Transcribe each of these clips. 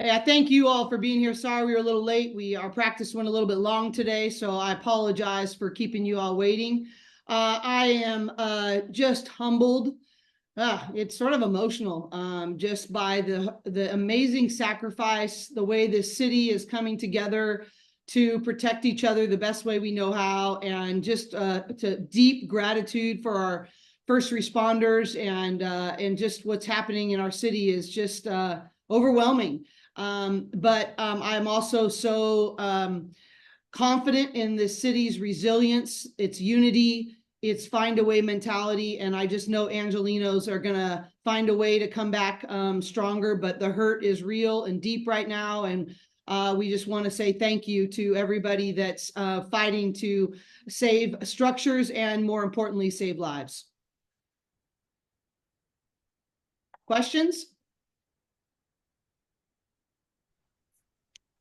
Hey, I thank you all for being here. Sorry we were a little late. Our practice went a little bit long today, so I apologize for keeping you all waiting. I am just humbled. It's sort of emotional, just by the amazing sacrifice, the way this city is coming together to protect each other the best way we know how, and just to deep gratitude for our first responders, and just what's happening in our city is just overwhelming. But I'm also so confident in the city's resilience, its unity, its find a way mentality. And I just know Angelinos are going to find a way to come back stronger, but the hurt is real and deep right now. And we just want to say thank you to everybody that's fighting to save structures and, more importantly, save lives. Questions?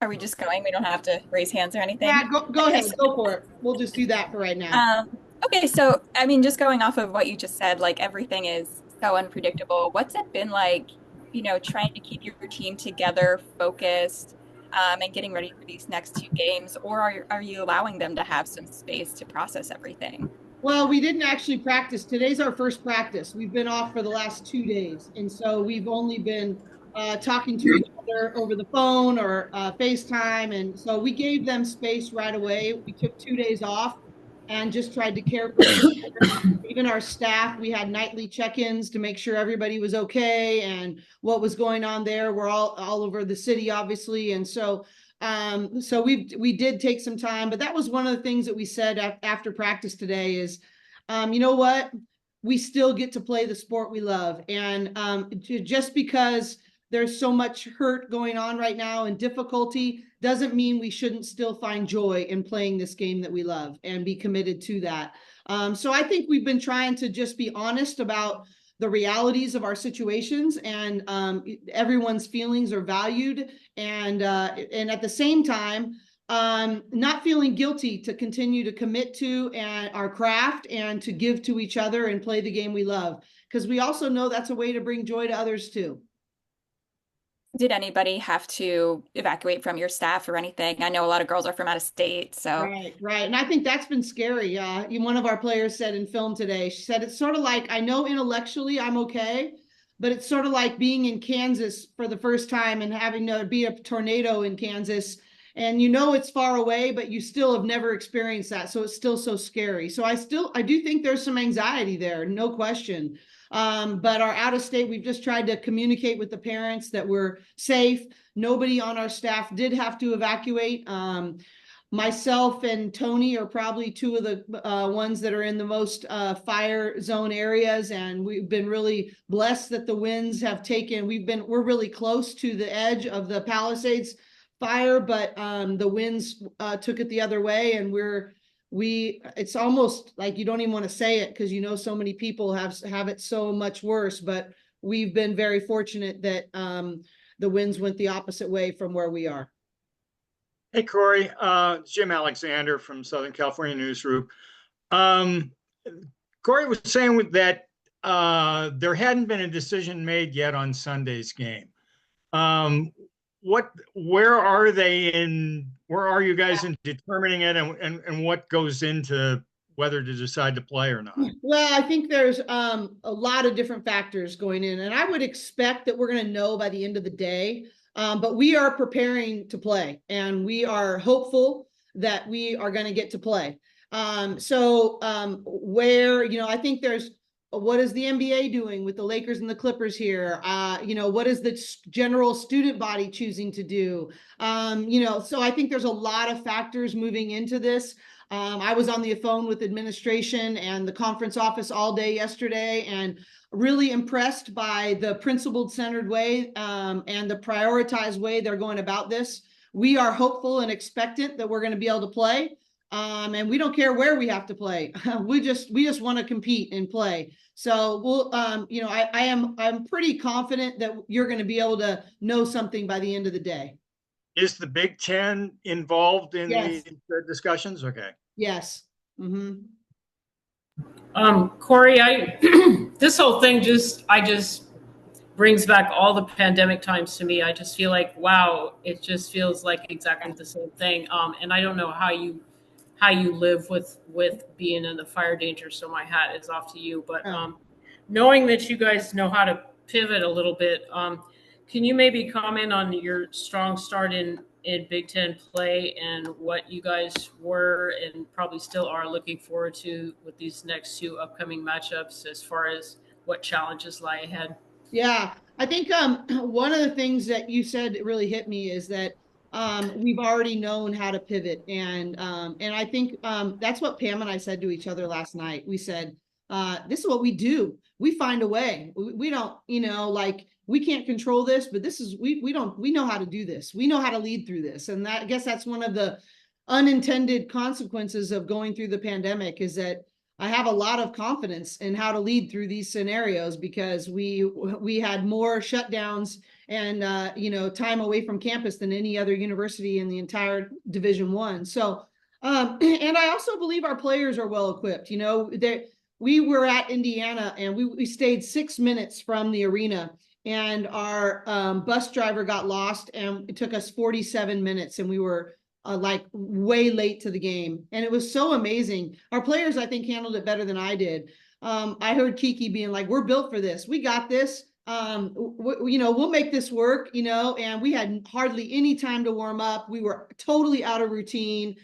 Are we just going? We don't have to raise hands or Yeah, anything. go ahead. Go for it. We'll just do that for right now. Okay, so I mean, just going off of what you just said, like everything is so unpredictable. What's it been like, trying to keep your team together, focused, and getting ready for these next two games? Or are you allowing them to have some space to process everything? Well, we didn't actually practice. Today's our first practice. We've been off for the last 2 days. And so we've only been talking to each other over the phone or FaceTime. And so we gave them space right away. We took 2 days off and just tried to care for each other. Even our staff, we had nightly check-ins to make sure everybody was okay and what was going on there. We're all over the city, obviously. And so we did take some time, but that was one of the things that we said after practice today is, you know what, we still get to play the sport we love. And just because there's so much hurt going on right now and difficulty doesn't mean we shouldn't still find joy in playing this game that we love and be committed to that. So I think we've been trying to just be honest about the realities of our situations, and everyone's feelings are valued, and at the same time, not feeling guilty to continue to commit to and our craft and to give to each other and play the game we love, because we also know that's a way to bring joy to others too. Did anybody have to evacuate from your staff or anything? I know a lot of girls are from out of state, so. Right, right. And I think that's been scary. One of our players said in film today, she said, it's sort of like, I know intellectually I'm okay, but it's sort of like being in Kansas for the first time and having to be a tornado in Kansas. And it's far away, but you still have never experienced that. So it's still so scary. So I do think there's some anxiety there, no question. But our out of state, we've just tried to communicate with the parents that we're safe. Nobody on our staff did have to evacuate. Myself and Tony are probably two of the ones that are in the most fire zone areas, and we've been really blessed that the winds have taken. We're really close to the edge of the Palisades fire, but the winds took it the other way, and it's almost like you don't even want to say it because so many people have it so much worse. But we've been very fortunate that the winds went the opposite way from where we are. Hey, Cori, Jim Alexander from Southern California News Group. Cori was saying that there hadn't been a decision made yet on Sunday's game. Where are you guys in determining it, and what goes into whether to decide to play or not? Well, I think there's a lot of different factors going in, and I would expect that we're going to know by the end of the day. But we are preparing to play, and we are hopeful that we are going to get to play. Where, I think there's, what is the NBA doing with the Lakers and the Clippers here? What is the general student body choosing to do? So I think there's a lot of factors moving into this. I was on the phone with administration and the conference office all day yesterday, and really impressed by the principled centered way and the prioritized way they're going about this. We are hopeful and expectant that we're going to be able to play. And we don't care where we have to play. we just want to compete and play. So we'll, I'm pretty confident that you're going to be able to know something by the end of the day. Is the Big Ten involved in Yes. the discussions? Okay. Yes. Mm-hmm. Cori, this whole thing brings back all the pandemic times to me. I just feel like, wow, it just feels like exactly the same thing. And I don't know how you live with being in the fire danger. So my hat is off to you. But knowing that you guys know how to pivot a little bit, can you maybe comment on your strong start in Big Ten play and what you guys were and probably still are looking forward to with these next two upcoming matchups as far as what challenges lie ahead? Yeah, I think one of the things that you said that really hit me is that we've already known how to pivot, and I think that's what Pam and I said to each other last night. We said, "This is what we do. We find a way. We don't, like we can't control this, but this is we don't we know how to do this. We know how to lead through this." And that, I guess that's one of the unintended consequences of going through the pandemic is that I have a lot of confidence in how to lead through these scenarios because we had more shutdowns and time away from campus than any other university in the entire Division I. So, and I also believe our players are well equipped. We were at Indiana and we stayed 6 minutes from the arena, and our bus driver got lost, and it took us 47 minutes, and we were like way late to the game. And it was so amazing. Our players, I think, handled it better than I did. I heard Kiki being like, "We're built for this. We got this. We'll make this work," and we had hardly any time to warm up. We were totally out of routine.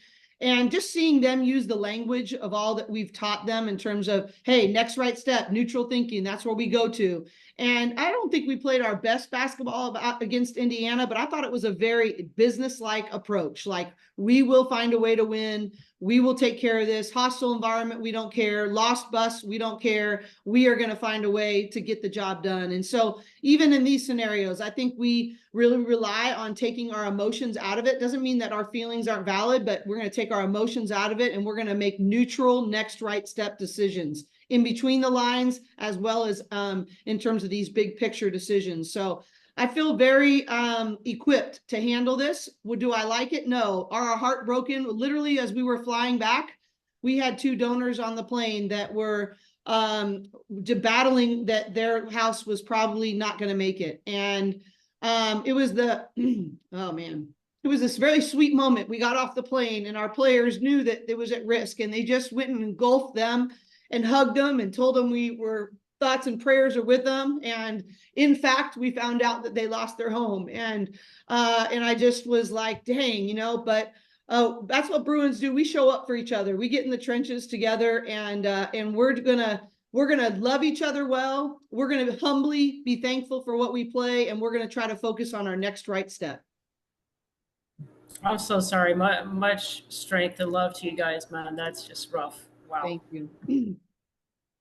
And just seeing them use the language of all that we've taught them in terms of, hey, next right step, neutral thinking, that's where we go to. And I don't think we played our best basketball against Indiana, but I thought it was a very business-like approach. Like, we will find a way to win. We will take care of this. Hostile environment, we don't care. Lost bus, we don't care. We are going to find a way to get the job done. And so even in these scenarios, I think we really rely on taking our emotions out of it. Doesn't mean that our feelings aren't valid, but we're going to take our emotions out of it, and we're going to make neutral next right step decisions in between the lines, as well as in terms of these big picture decisions. So I feel very equipped to handle this. Do I like it? No. Are our heart broken? Literally, as we were flying back, we had 2 donors on the plane that were battling that their house was probably not going to make it. And it was oh man, it was this very sweet moment. We got off the plane and our players knew that it was at risk, and they just went and engulfed them and hugged them and told them we were thoughts and prayers are with them. And in fact, we found out that they lost their home. And I just was like, dang, but that's what Bruins do. We show up for each other. We get in the trenches together, and we're gonna love each other well. We're gonna humbly be thankful for what we play, and we're gonna try to focus on our next right step. I'm so sorry. Much strength and love to you guys, man. That's just rough. Wow. Thank you.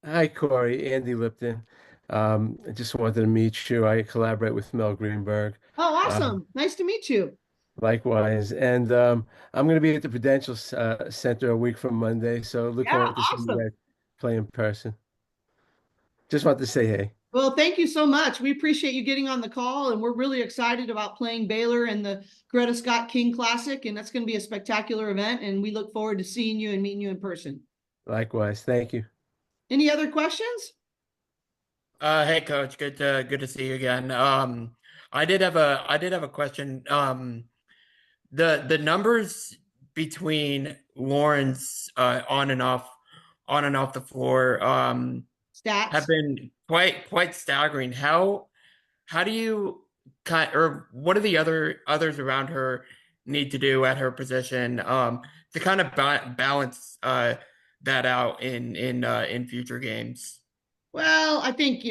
Hi, Cori. Andy Lipton. I just wanted to meet you. I collaborate with Mel Greenberg. Oh, awesome. Nice to meet you. Likewise. And I'm going to be at the Prudential Center a week from Monday, so look forward to seeing you guys play in person. Just wanted to say hey. Well, thank you so much. We appreciate you getting on the call, and we're really excited about playing Baylor in the Greta Scott King Classic, and that's going to be a spectacular event, and we look forward to seeing you and meeting you in person. Likewise. Thank you. Any other questions? Hey, Coach. Good to see you again. I did have a question. The numbers between Lauren's on and off the floor Stats have been quite staggering. How do you or what do the others around her need to do at her position to kind of balance that out in future games? Well, I think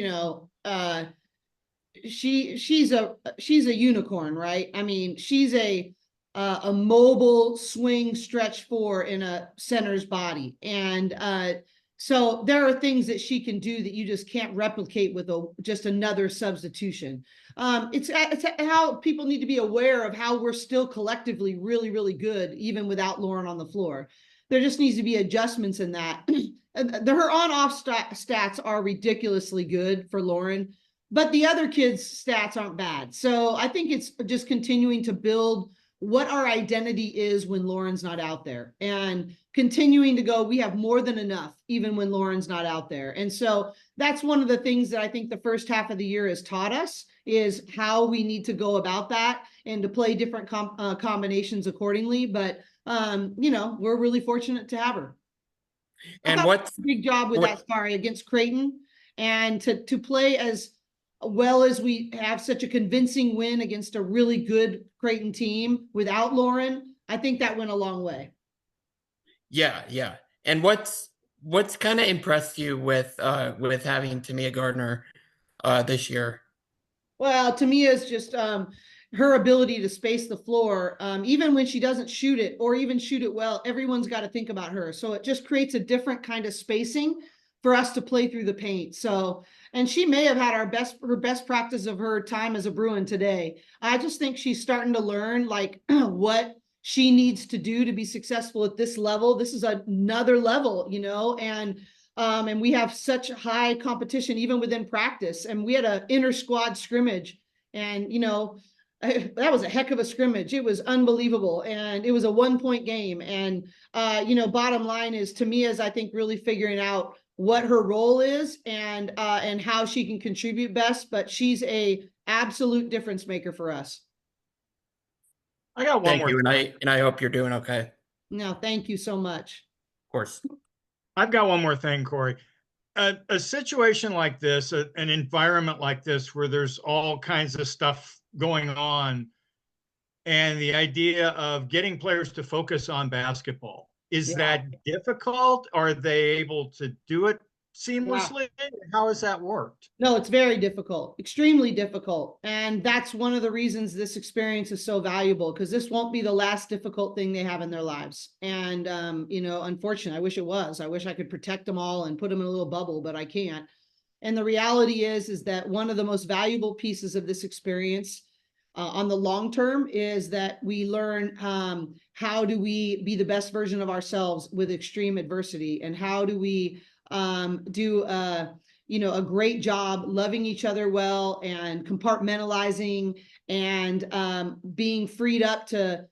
she's a unicorn, right? I mean, she's a mobile swing stretch 4 in a center's body, and so there are things that she can do that you just can't replicate with just another substitution. It's how people need to be aware of how we're still collectively really, really good even without Lauren on the floor. There just needs to be adjustments in that. Her on-off stats are ridiculously good for Lauren, but the other kids' stats aren't bad. So I think it's just continuing to build what our identity is when Lauren's not out there, and continuing to go, we have more than enough, even when Lauren's not out there. And so that's one of the things that I think the first half of the year has taught us, is how we need to go about that and to play different combinations accordingly. But, we're really fortunate to have her. And what's a big job with that, sorry, against Creighton, and to play as well as we have such a convincing win against a really good Creighton team without Lauren. I think that went a long way. Yeah. And what's kind of impressed you with having Tamia Gardner this year? Well, Tamia is just her ability to space the floor. Even when she doesn't shoot it or even shoot it well, everyone's got to think about her. So it just creates a different kind of spacing for us to play through the paint. So, and she may have had her best practice of her time as a Bruin today. I just think she's starting to learn like what she needs to do to be successful at this level. This is another level, and we have such high competition even within practice. And we had an inter squad scrimmage, and that was a heck of a scrimmage. It was unbelievable, and it was a 1-point game. And bottom line is, Tamia's, I think, really figuring out what her role is and how she can contribute best. But she's a absolute difference maker for us. I got one more. Thank you, and I hope you're doing okay. No, thank you so much. Of course. I've got one more thing, Cori. A situation like this, an environment like this, where there's all kinds of stuff going on, and the idea of getting players to focus on basketball, is that difficult? Are they able to do it seamlessly? Yeah. How has that worked? No, it's very difficult, extremely difficult. And that's one of the reasons this experience is so valuable, because this won't be the last difficult thing they have in their lives. And, unfortunately, I wish it was. I wish I could protect them all and put them in a little bubble, but I can't. And the reality is that one of the most valuable pieces of this experience on the long term is that we learn how do we be the best version of ourselves with extreme adversity, and how do we do a great job loving each other well, and compartmentalizing, and being freed up to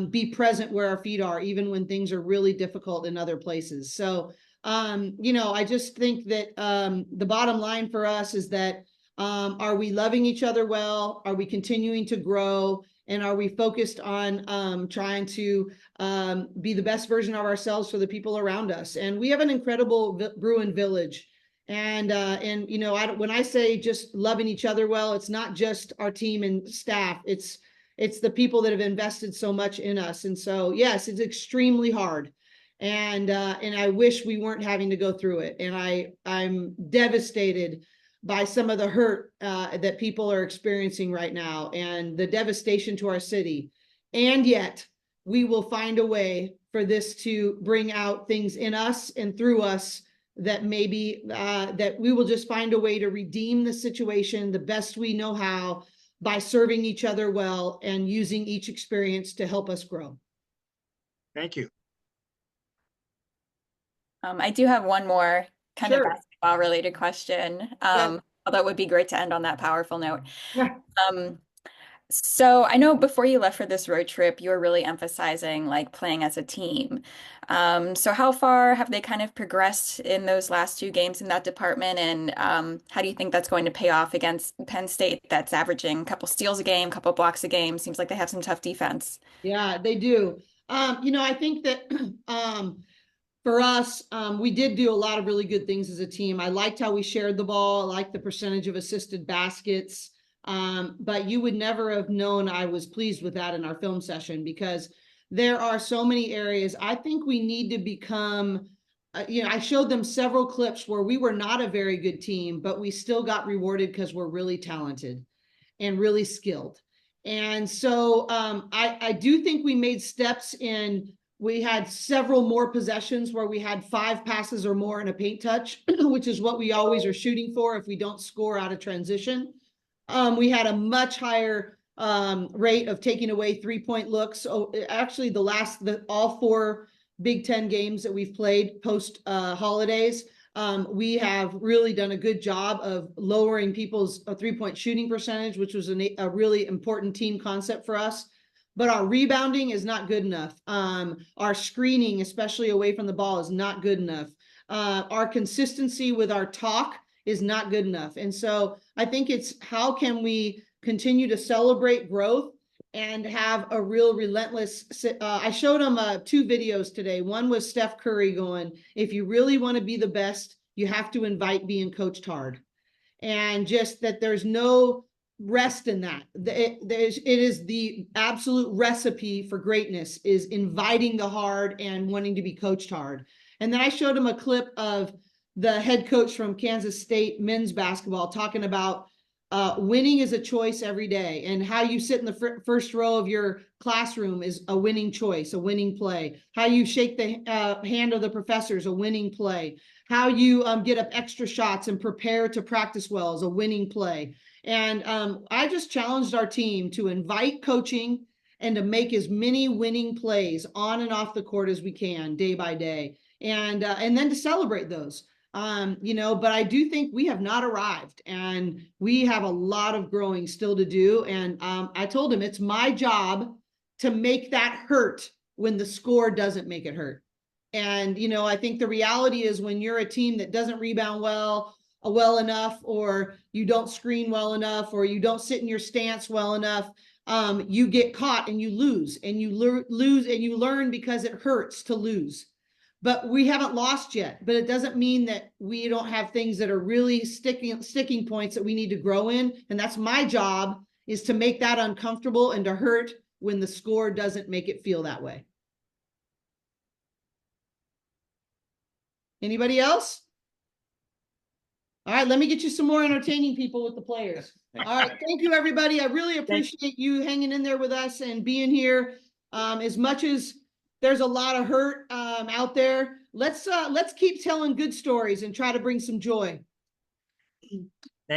be present where our feet are, even when things are really difficult in other places. So, I just think that the bottom line for us is that are we loving each other well? Are we continuing to grow? And are we focused on trying to be the best version of ourselves for the people around us? And we have an incredible Bruin village. And when I say just loving each other well, it's not just our team and staff. It's the people that have invested so much in us. And so, yes, it's extremely hard. And I wish we weren't having to go through it. And I'm devastated by some of the hurt that people are experiencing right now, and the devastation to our city. And yet we will find a way for this to bring out things in us and through us that maybe that we will just find a way to redeem the situation the best we know how, by serving each other well and using each experience to help us grow. Thank you. I do have one more kind of basketball related question. Although it would be great to end on that powerful note. Yeah. So I know before you left for this road trip, you were really emphasizing like playing as a team. So how far have they kind of progressed in those last 2 games in that department? And how do you think that's going to pay off against Penn State, that's averaging a couple steals a game, couple blocks a game? Seems like they have some tough defense. Yeah, they do. I think that for us, we did do a lot of really good things as a team. I liked how we shared the ball. I liked the percentage of assisted baskets. But you would never have known I was pleased with that in our film session, because there are so many areas. I think we need to become, I showed them several clips where we were not a very good team, but we still got rewarded because we're really talented and really skilled. And so I do think we made steps in. We had several more possessions where we had 5 passes or more in a paint touch, which is what we always are shooting for if we don't score out of transition. We had a much higher rate of taking away 3-point looks. So actually all 4 Big Ten games that we've played post holidays, we have really done a good job of lowering people's 3-point shooting percentage, which was a really important team concept for us. but our rebounding is not good enough. Our screening, especially away from the ball, is not good enough. Our consistency with our talk is not good enough. And so I think it's how can we continue to celebrate growth and have a real relentless, I showed them 2 videos today. One was Steph Curry going, if you really want to be the best, you have to invite being coached hard. And just that there's no rest in that. It is the absolute recipe for greatness, is inviting the hard and wanting to be coached hard. And then I showed him a clip of the head coach from Kansas State men's basketball talking about winning is a choice every day, and how you sit in the first row of your classroom is a winning choice, a winning play. How you shake the hand of the professor is a winning play. How you get up extra shots and prepare to practice well is a winning play. And I just challenged our team to invite coaching and to make as many winning plays on and off the court as we can day by day, and then to celebrate those. But I do think we have not arrived, and we have a lot of growing still to do. And I told him it's my job to make that hurt when the score doesn't make it hurt. And, I think the reality is when you're a team that doesn't rebound well enough, or you don't screen well enough, or you don't sit in your stance well enough, you get caught and you lose, and you lose and you learn because it hurts to lose. But we haven't lost yet, but it doesn't mean that we don't have things that are really sticking points that we need to grow in. And that's my job, is to make that uncomfortable and to hurt when the score doesn't make it feel that way. Anybody else? All right, let me get you some more entertaining people with the players. All right, thank you, everybody. I really appreciate you hanging in there with us and being here. As much as there's a lot of hurt out there, let's keep telling good stories and try to bring some joy.